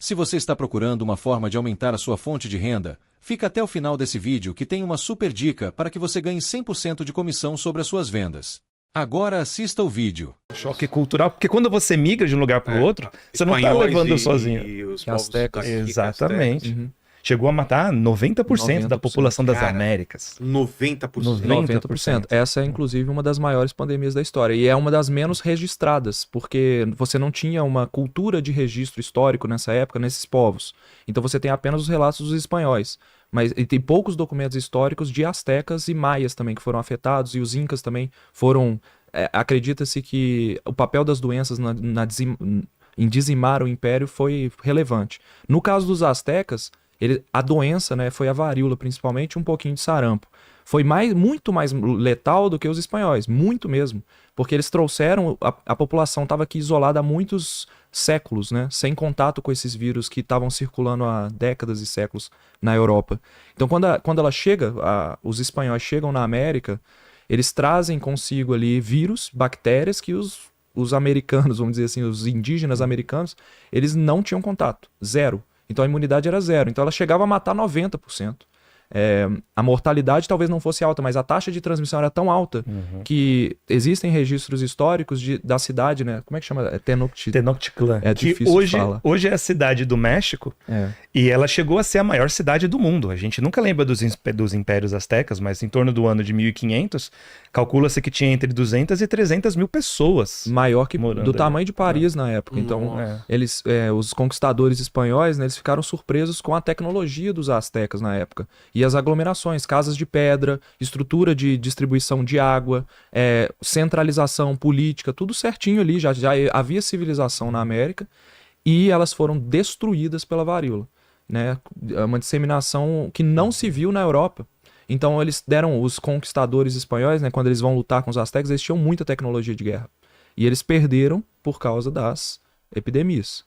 Se você está procurando uma forma de aumentar a sua fonte de renda, fica até o final desse vídeo que tem uma super dica para que você ganhe 100% de comissão sobre as suas vendas. Agora assista o vídeo. Choque cultural, porque quando você migra de um lugar para o outro, você não está levando sozinho. E os Aztecas. Exatamente. Chegou a matar 90% da população das Américas. 90%. 90%. Essa é, inclusive, uma das maiores pandemias da história. E é uma das menos registradas, porque você não tinha uma cultura de registro histórico nessa época, nesses povos. Então você tem apenas os relatos dos espanhóis. E tem poucos documentos históricos de astecas e maias também que foram afetados, e os incas também foram... acredita-se que o papel das doenças em dizimar o império foi relevante. No caso dos astecas, a doença, né, foi a varíola principalmente, um pouquinho de sarampo. Foi muito mais letal do que os espanhóis, muito mesmo. Porque eles trouxeram, a população estava aqui isolada há muitos séculos, né, sem contato com esses vírus que estavam circulando há décadas e séculos na Europa. Então quando ela chega, os espanhóis chegam na América, eles trazem consigo ali vírus, bactérias que os americanos, vamos dizer assim, os indígenas americanos, eles não tinham contato, zero. Então a imunidade era zero. Então ela chegava a matar 90%. A mortalidade talvez não fosse alta, mas a taxa de transmissão era tão alta que existem registros históricos da cidade, né? Como é que chama? Tenochtitlan. É difícil de falar. Hoje é a cidade do México e ela chegou a ser a maior cidade do mundo. A gente nunca lembra dos impérios astecas, mas em torno do ano de 1500, calcula-se que tinha entre 200 e 300 mil pessoas. Maior que do tamanho ali. de Paris na época. Então, os conquistadores espanhóis, né, eles ficaram surpresos com a tecnologia dos astecas na época. E as aglomerações, casas de pedra, estrutura de distribuição de água, centralização política, tudo certinho ali. Já havia civilização na América e elas foram destruídas pela varíola, né? É uma disseminação que não se viu na Europa. Então eles deram, os conquistadores espanhóis, né, quando eles vão lutar com os astecas, eles tinham muita tecnologia de guerra. E eles perderam por causa das epidemias,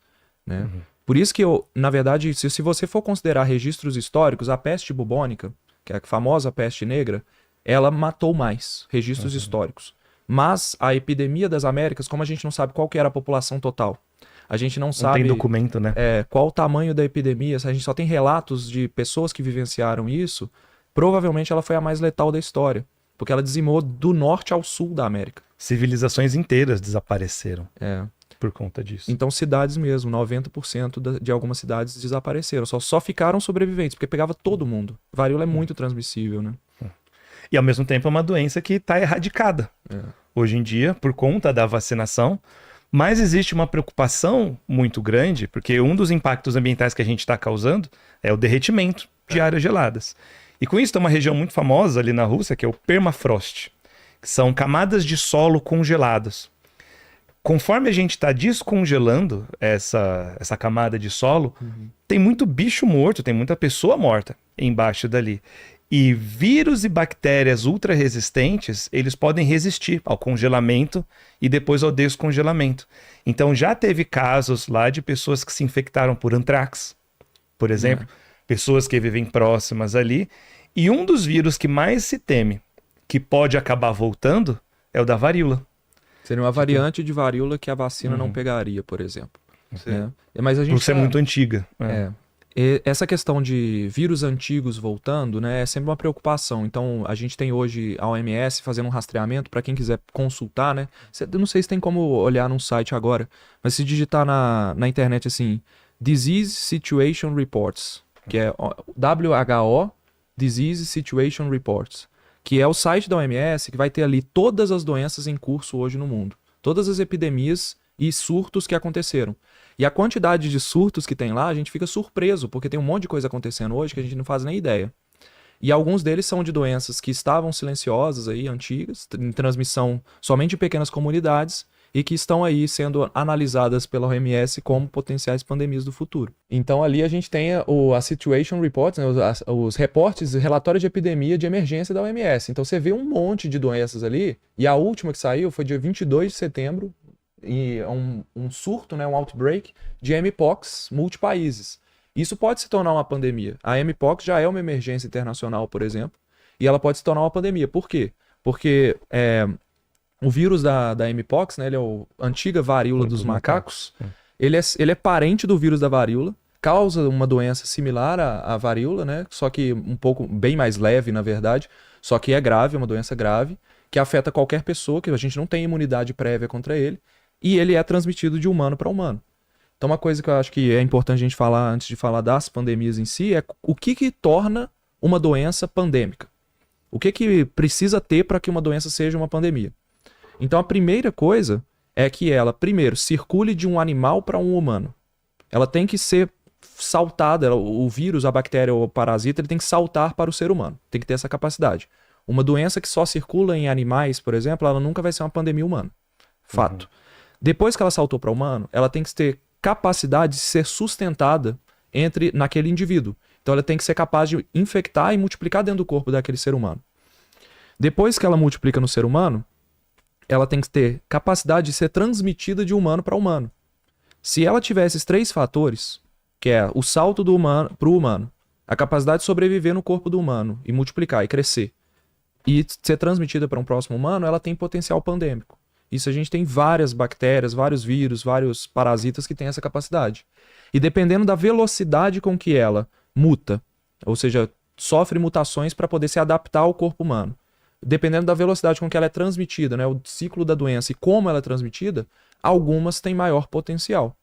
né? Por isso que, na verdade, se você for considerar registros históricos, a peste bubônica, que é a famosa peste negra, ela matou mais registros históricos. Mas a epidemia das Américas, como a gente não sabe qual que era a população total, a gente não sabe... Não tem documento, né? Qual o tamanho da epidemia, a gente só tem relatos de pessoas que vivenciaram isso, provavelmente ela foi a mais letal da história, porque ela dizimou do norte ao sul da América. Civilizações inteiras desapareceram. Por conta disso. Então cidades mesmo, 90% de algumas cidades desapareceram. Só ficaram sobreviventes, porque pegava todo mundo. Varíola é muito transmissível, né? E ao mesmo tempo é uma doença que está erradicada. Hoje em dia, por conta da vacinação. Mas existe uma preocupação muito grande, porque um dos impactos ambientais que a gente está causando é o derretimento de áreas geladas. E com isso tem uma região muito famosa ali na Rússia, que é o permafrost, que são camadas de solo congeladas. Conforme a gente está descongelando essa camada de solo, tem muito bicho morto, tem muita pessoa morta embaixo dali. E vírus e bactérias ultra resistentes, eles podem resistir ao congelamento e depois ao descongelamento. Então já teve casos lá de pessoas que se infectaram por antrax, por exemplo, pessoas que vivem próximas ali. E um dos vírus que mais se teme, que pode acabar voltando, é o da varíola. Seria uma variante de varíola que a vacina não pegaria, por exemplo. Mas a gente por ser muito antiga. Essa questão de vírus antigos voltando, né, é sempre uma preocupação. Então, a gente tem hoje a OMS fazendo um rastreamento para quem quiser consultar, né? Eu não sei se tem como olhar num site agora, mas se digitar na internet assim, Disease Situation Reports, que é WHO Disease Situation Reports, que é o site da OMS que vai ter ali todas as doenças em curso hoje no mundo. Todas as epidemias e surtos que aconteceram. E a quantidade de surtos que tem lá, a gente fica surpreso, porque tem um monte de coisa acontecendo hoje que a gente não faz nem ideia. E alguns deles são de doenças que estavam silenciosas aí, antigas, em transmissão somente em pequenas comunidades, e que estão aí sendo analisadas pela OMS como potenciais pandemias do futuro. Então ali a gente tem a Situation Reports, né, os reportes, relatórios de epidemia de emergência da OMS. Então você vê um monte de doenças ali, e a última que saiu foi dia 22 de setembro, e um surto, né, um outbreak de Mpox multipaíses. Isso pode se tornar uma pandemia. A Mpox já é uma emergência internacional, por exemplo, e ela pode se tornar uma pandemia. Por quê? Porque o vírus da Mpox, né, ele é a antiga varíola dos macacos, ele é parente do vírus da varíola, causa uma doença similar à varíola, né? Só que um pouco bem mais leve, na verdade. Só que é grave, é uma doença grave, que afeta qualquer pessoa, que a gente não tem imunidade prévia contra ele, e ele é transmitido de humano para humano. Então uma coisa que eu acho que é importante a gente falar antes de falar das pandemias em si é o que torna uma doença pandêmica. O que precisa ter para que uma doença seja uma pandemia? Então a primeira coisa é que ela, primeiro, circule de um animal para um humano. Ela tem que ser saltada, o vírus, a bactéria ou o parasita, ele tem que saltar para o ser humano. Tem que ter essa capacidade. Uma doença que só circula em animais, por exemplo, ela nunca vai ser uma pandemia humana. Fato. Depois que ela saltou para o humano, ela tem que ter capacidade de ser sustentada naquele indivíduo. Então ela tem que ser capaz de infectar e multiplicar dentro do corpo daquele ser humano. Depois que ela multiplica no ser humano, ela tem que ter capacidade de ser transmitida de humano para humano. Se ela tiver esses 3 fatores, que é o salto do humano para o humano, a capacidade de sobreviver no corpo do humano e multiplicar e crescer, e ser transmitida para um próximo humano, ela tem potencial pandêmico. Isso a gente tem várias bactérias, vários vírus, vários parasitas que têm essa capacidade. E dependendo da velocidade com que ela muta, ou seja, sofre mutações para poder se adaptar ao corpo humano, dependendo da velocidade com que ela é transmitida, né, o ciclo da doença e como ela é transmitida, algumas têm maior potencial.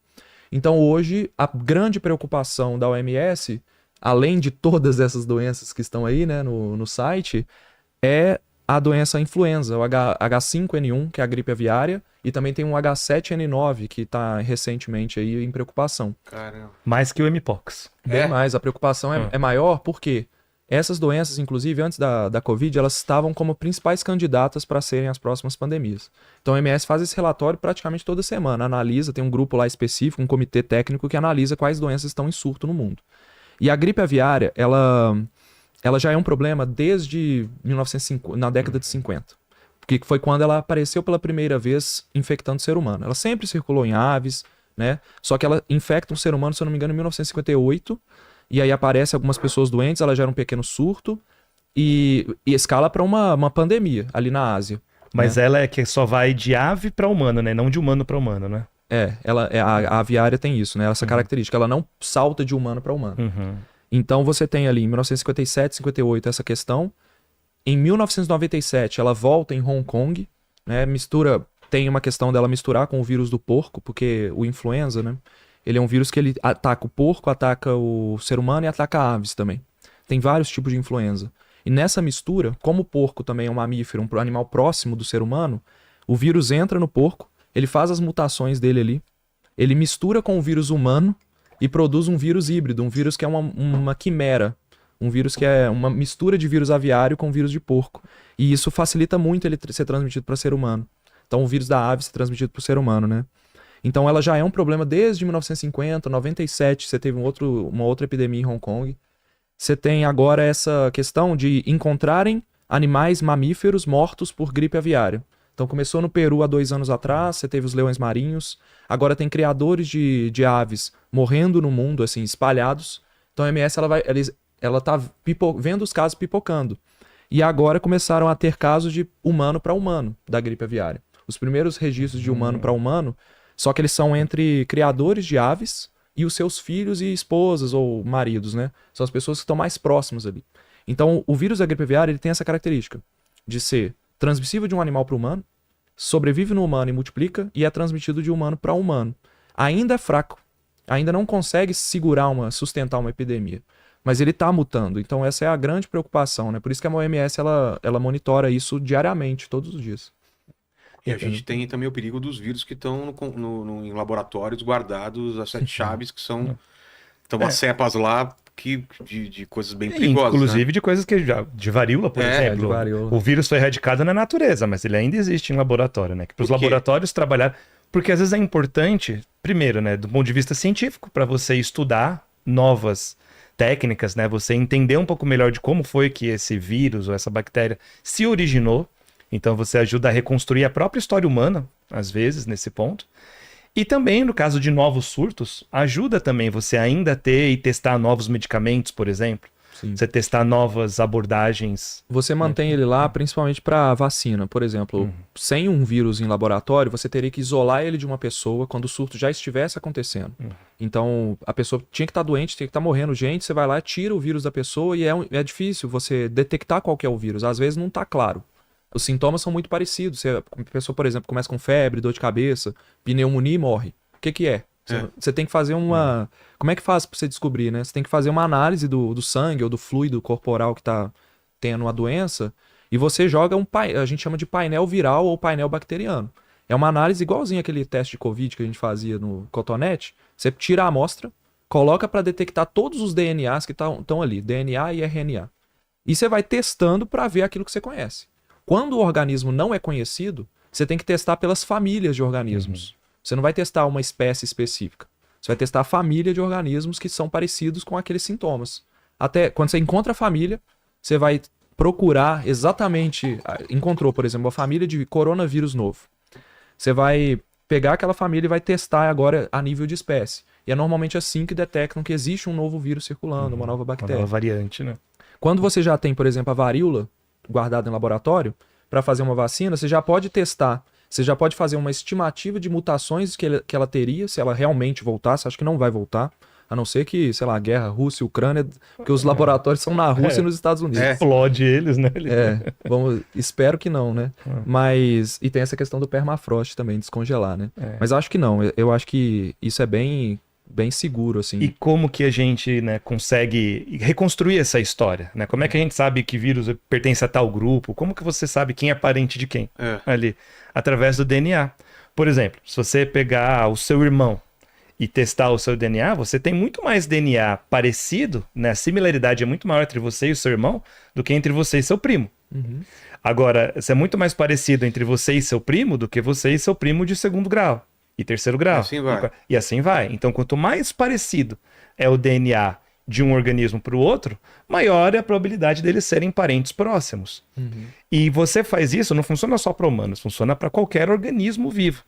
Então hoje a grande preocupação da OMS, além de todas essas doenças que estão aí, né, no site, é a doença influenza, o H5N1, que é a gripe aviária, e também tem um H7N9, que está recentemente aí em preocupação. Caramba. Mais que o Mpox. Bem mais, a preocupação é maior porque essas doenças, inclusive antes da Covid, elas estavam como principais candidatas para serem as próximas pandemias. Então a OMS faz esse relatório praticamente toda semana, analisa, tem um grupo lá específico, um comitê técnico que analisa quais doenças estão em surto no mundo. E a gripe aviária, ela já é um problema desde 1950, na década de 50. Que foi quando ela apareceu pela primeira vez infectando o ser humano. Ela sempre circulou em aves, né? Só que ela infecta um ser humano, se eu não me engano, em 1958. E aí aparece algumas pessoas doentes, ela gera um pequeno surto e escala para uma pandemia ali na Ásia. Mas ela é que só vai de ave para humano, né? Não de humano para humano, né? A aviária tem isso, né? Essa característica. Ela não salta de humano para humano. Então você tem ali em 1957, 58 essa questão. Em 1997 ela volta em Hong Kong, né? Tem uma questão dela misturar com o vírus do porco, porque o influenza, né? Ele é um vírus que ele ataca o porco, ataca o ser humano e ataca aves também. Tem vários tipos de influenza. E nessa mistura, como o porco também é um mamífero, um animal próximo do ser humano, o vírus entra no porco, ele faz as mutações dele ali, ele mistura com o vírus humano e produz um vírus híbrido, um vírus que é uma quimera, um vírus que é uma mistura de vírus aviário com vírus de porco. E isso facilita muito ele ser transmitido para ser humano. Então o vírus da ave ser transmitido para o ser humano, né? Então ela já é um problema desde 1950, 97, você teve uma outra epidemia em Hong Kong. Você tem agora essa questão de encontrarem animais mamíferos mortos por gripe aviária. Então começou no Peru há 2 anos atrás, você teve os leões marinhos, agora tem criadores de aves morrendo no mundo, assim, espalhados. Então a OMS ela tá vendo os casos pipocando. E agora começaram a ter casos de humano para humano da gripe aviária. Os primeiros registros de humano para humano, só que eles são entre criadores de aves e os seus filhos e esposas ou maridos, né? São as pessoas que estão mais próximas ali. Então, o vírus da gripe aviária ele tem essa característica de ser transmissível de um animal para o humano, sobrevive no humano e multiplica, e é transmitido de humano para humano. Ainda é fraco, ainda não consegue sustentar uma epidemia, mas ele está mutando. Então, essa é a grande preocupação, né? Por isso que a OMS ela monitora isso diariamente, todos os dias. E a gente tem também o perigo dos vírus que estão em laboratórios guardados a 7 chaves, que são as cepas lá de coisas bem perigosas. Inclusive, né? de coisas que de varíola, por exemplo. De varíola. O vírus foi erradicado na natureza, mas ele ainda existe em laboratório, né? Que para os laboratórios trabalhar. Porque às vezes é importante, primeiro, né, do ponto de vista científico, para você estudar novas técnicas, né? Você entender um pouco melhor de como foi que esse vírus ou essa bactéria se originou. Então você ajuda a reconstruir a própria história humana, às vezes, nesse ponto. E também, no caso de novos surtos, ajuda também você ainda ter e testar novos medicamentos, por exemplo. Sim. Você testar novas abordagens. Você mantém ele lá principalmente para vacina. Por exemplo, sem um vírus em laboratório, você teria que isolar ele de uma pessoa quando o surto já estivesse acontecendo. Então, a pessoa tinha que estar doente, tinha que estar morrendo gente, você vai lá, tira o vírus da pessoa e é difícil você detectar qual que é o vírus. Às vezes não está claro. Os sintomas são muito parecidos. A pessoa, por exemplo, começa com febre, dor de cabeça, pneumonia e morre. O que é? Você tem que fazer uma... Como é que faz pra você descobrir, né? Você tem que fazer uma análise do sangue ou do fluido corporal que tá tendo a doença e você joga a gente chama de painel viral ou painel bacteriano. É uma análise igualzinha aquele teste de Covid que a gente fazia no cotonete. Você tira a amostra, coloca para detectar todos os DNAs que estão ali, DNA e RNA. E você vai testando para ver aquilo que você conhece. Quando o organismo não é conhecido, você tem que testar pelas famílias de organismos. Você não vai testar uma espécie específica. Você vai testar a família de organismos que são parecidos com aqueles sintomas. Até quando você encontra a família, você vai procurar exatamente... Encontrou, por exemplo, uma família de coronavírus novo. Você vai pegar aquela família e vai testar agora a nível de espécie. E é normalmente assim que detectam que existe um novo vírus circulando, uma nova bactéria. Uma nova variante, né? Quando você já tem, por exemplo, a varíola guardada em laboratório, para fazer uma vacina, você já pode testar. Você já pode fazer uma estimativa de mutações que ela teria se ela realmente voltasse. Acho que não vai voltar. A não ser que, sei lá, a guerra Rússia e Ucrânia, porque os laboratórios são na Rússia e nos Estados Unidos. Explode eles, né? Espero que não, né? Mas... E tem essa questão do permafrost também, descongelar, né? Mas acho que não. Eu acho que isso é bem seguro, assim. E como que a gente, né, consegue reconstruir essa história, né? Como é que a gente sabe que vírus pertence a tal grupo? Como que você sabe quem é parente de quem ali? Através do DNA. Por exemplo, se você pegar o seu irmão e testar o seu DNA, você tem muito mais DNA parecido, né? A similaridade é muito maior entre você e o seu irmão do que entre você e seu primo. Agora, isso é muito mais parecido entre você e seu primo do que você e seu primo de segundo grau e terceiro grau. Assim vai. E assim vai. Então, quanto mais parecido é o DNA de um organismo para o outro, maior é a probabilidade deles serem parentes próximos. E você faz isso, não funciona só para humanos, funciona para qualquer organismo vivo.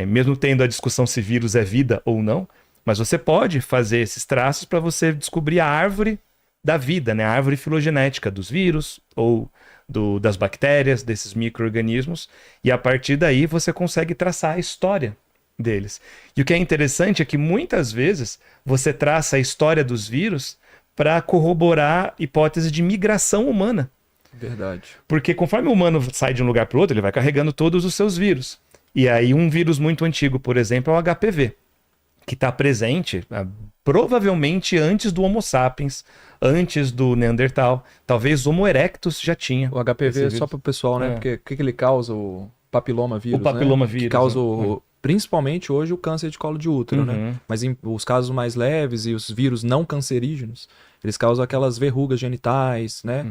Mesmo tendo a discussão se vírus é vida ou não, mas você pode fazer esses traços para você descobrir a árvore da vida, né? A árvore filogenética dos vírus ou das bactérias, desses micro-organismos, e a partir daí você consegue traçar a história deles. E o que é interessante é que muitas vezes você traça a história dos vírus para corroborar hipótese de migração humana. Verdade. Porque conforme o humano sai de um lugar para o outro, ele vai carregando todos os seus vírus. E aí um vírus muito antigo, por exemplo, é o HPV, que está presente provavelmente antes do Homo sapiens, antes do Neandertal. Talvez Homo erectus já tinha. O HPV é só para o pessoal, né? Porque o que ele causa? O papiloma vírus, o papiloma vírus. Que causa, principalmente hoje, o câncer de colo de útero, né? Mas os casos mais leves e os vírus não cancerígenos, eles causam aquelas verrugas genitais, né?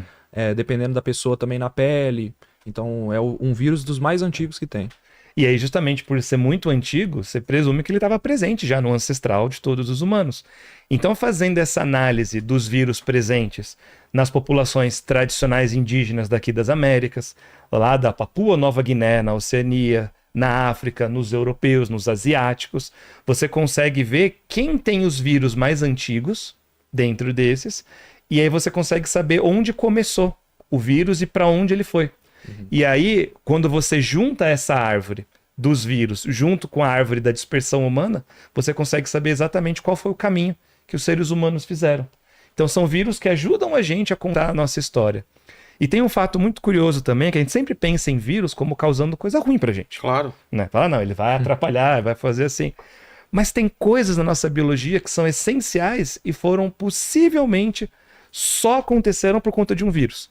Dependendo da pessoa também na pele. Então, é um vírus dos mais antigos que tem. E aí, justamente por ser muito antigo, você presume que ele estava presente já no ancestral de todos os humanos. Então, fazendo essa análise dos vírus presentes nas populações tradicionais indígenas daqui das Américas, lá da Papua Nova Guiné, na Oceania, na África, nos europeus, nos asiáticos, você consegue ver quem tem os vírus mais antigos dentro desses, e aí você consegue saber onde começou o vírus e para onde ele foi. E aí, quando você junta essa árvore dos vírus junto com a árvore da dispersão humana, você consegue saber exatamente qual foi o caminho que os seres humanos fizeram. Então são vírus que ajudam a gente a contar a nossa história. E tem um fato muito curioso também, que a gente sempre pensa em vírus como causando coisa ruim pra gente. Claro. Né? Fala, não, ele vai atrapalhar, vai fazer assim. Mas tem coisas na nossa biologia que são essenciais e foram possivelmente só aconteceram por conta de um vírus.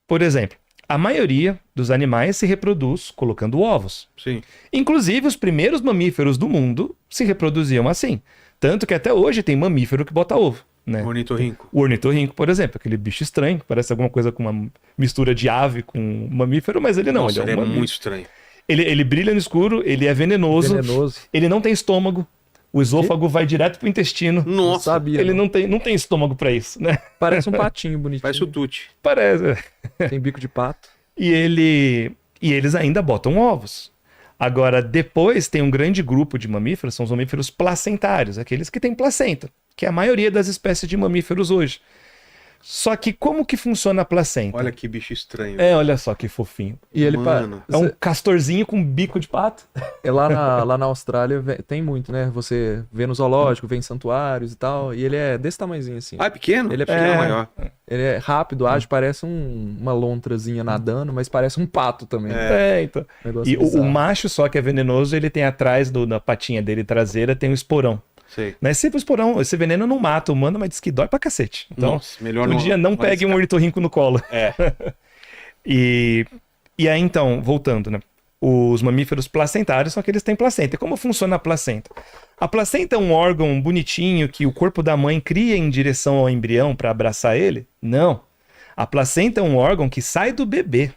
Por exemplo, a maioria dos animais se reproduz colocando ovos. Sim. Inclusive, os primeiros mamíferos do mundo se reproduziam assim. Tanto que até hoje tem mamífero que bota ovo. Né? Ornitorrinco. O ornitorrinco, por exemplo, aquele bicho estranho, que parece alguma coisa com uma mistura de ave com mamífero, mas ele não. Nossa, ele é muito estranho. Ele brilha no escuro, ele é venenoso. Ele não tem estômago. O esôfago vai direto pro intestino. Nossa, sabia. Ele não tem estômago pra isso, né? Parece um patinho bonitinho. Parece o Tuti. Parece. Tem bico de pato. E eles ainda botam ovos. Agora, depois tem um grande grupo de mamíferos, são os mamíferos placentários, aqueles que têm placenta, que é a maioria das espécies de mamíferos hoje. Só que como que funciona a placenta? Olha que bicho estranho. Olha só que fofinho. E ele Mano. É um castorzinho com bico de pato. lá na Austrália tem muito, né? Você vê no zoológico, vê em santuários e tal, e ele é desse tamanhozinho assim. Ah, é pequeno? Ele é Achei que era maior. Ele é rápido, ágil, parece uma lontrazinha nadando, mas parece um pato também. Então. Negócio E bizarro. o macho só que é venenoso, ele tem atrás da patinha dele traseira, tem um esporão. Sei. Não é sempre o esporão, esse veneno não mata o humano, mas diz que dói pra cacete. Então, Nossa, melhor um dia não pegue um ornitorrinco no colo. É. E aí, então, voltando, né? Os mamíferos placentários são aqueles que têm placenta. E como funciona a placenta? A placenta é um órgão bonitinho que o corpo da mãe cria em direção ao embrião para abraçar ele? Não. A placenta é um órgão que sai do bebê,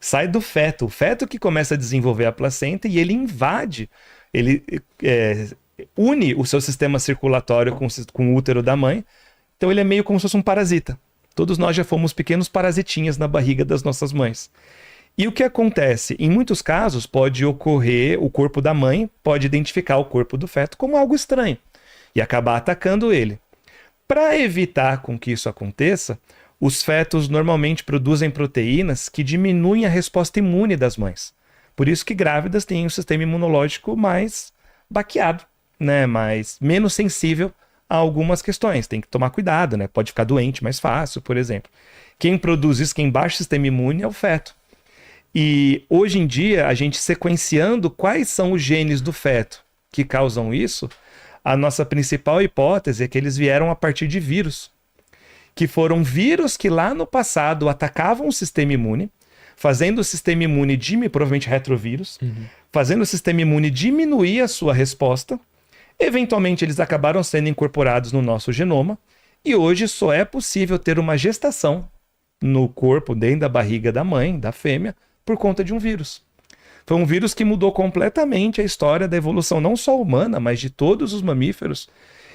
sai do feto. O feto que começa a desenvolver a placenta e ele invade, ele une o seu sistema circulatório com o útero da mãe. Então ele é meio como se fosse um parasita. Todos nós já fomos pequenos parasitinhas na barriga das nossas mães. E o que acontece? Em muitos casos pode ocorrer, o corpo da mãe pode identificar o corpo do feto como algo estranho e acabar atacando ele. Para evitar com que isso aconteça, os fetos normalmente produzem proteínas que diminuem a resposta imune das mães. Por isso que grávidas têm um sistema imunológico mais baqueado, né? Menos sensível a algumas questões. Tem que tomar cuidado, né? Pode ficar doente mais fácil, por exemplo. Quem produz isso, quem baixa o sistema imune é o feto. E hoje em dia, a gente sequenciando quais são os genes do feto que causam isso, a nossa principal hipótese é que eles vieram a partir de vírus. Que foram vírus que lá no passado atacavam o sistema imune, fazendo o sistema imune provavelmente retrovírus, fazendo o sistema imune diminuir a sua resposta. Eventualmente eles acabaram sendo incorporados no nosso genoma e hoje só é possível ter uma gestação no corpo, dentro da barriga da mãe, da fêmea, por conta de um vírus. Foi um vírus que mudou completamente a história da evolução, não só humana, mas de todos os mamíferos.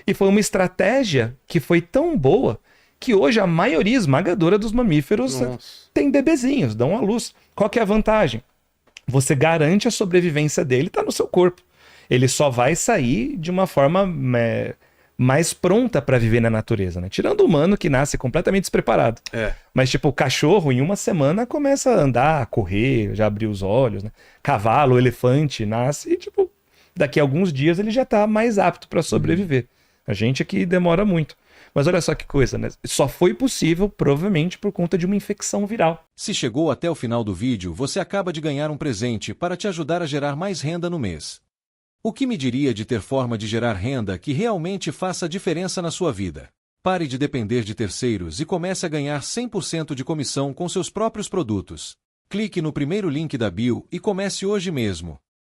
E foi uma estratégia que foi tão boa que hoje a maioria esmagadora dos mamíferos tem bebezinhos, dão à luz. Qual que é a vantagem? Você garante a sobrevivência dele, está no seu corpo. Ele só vai sair de uma forma mais pronta para viver na natureza, né? Tirando o humano que nasce completamente despreparado. Mas tipo, o cachorro em uma semana começa a andar, a correr, já abriu os olhos, né? Cavalo, elefante, nasce e tipo, daqui a alguns dias ele já está mais apto para sobreviver. A gente aqui demora muito. Mas olha só que coisa, né? Só foi possível, provavelmente, por conta de uma infecção viral. Se chegou até o final do vídeo, você acaba de ganhar um presente para te ajudar a gerar mais renda no mês. O que me diria de ter forma de gerar renda que realmente faça diferença na sua vida? Pare de depender de terceiros e comece a ganhar 100% de comissão com seus próprios produtos. Clique no primeiro link da bio e comece hoje mesmo.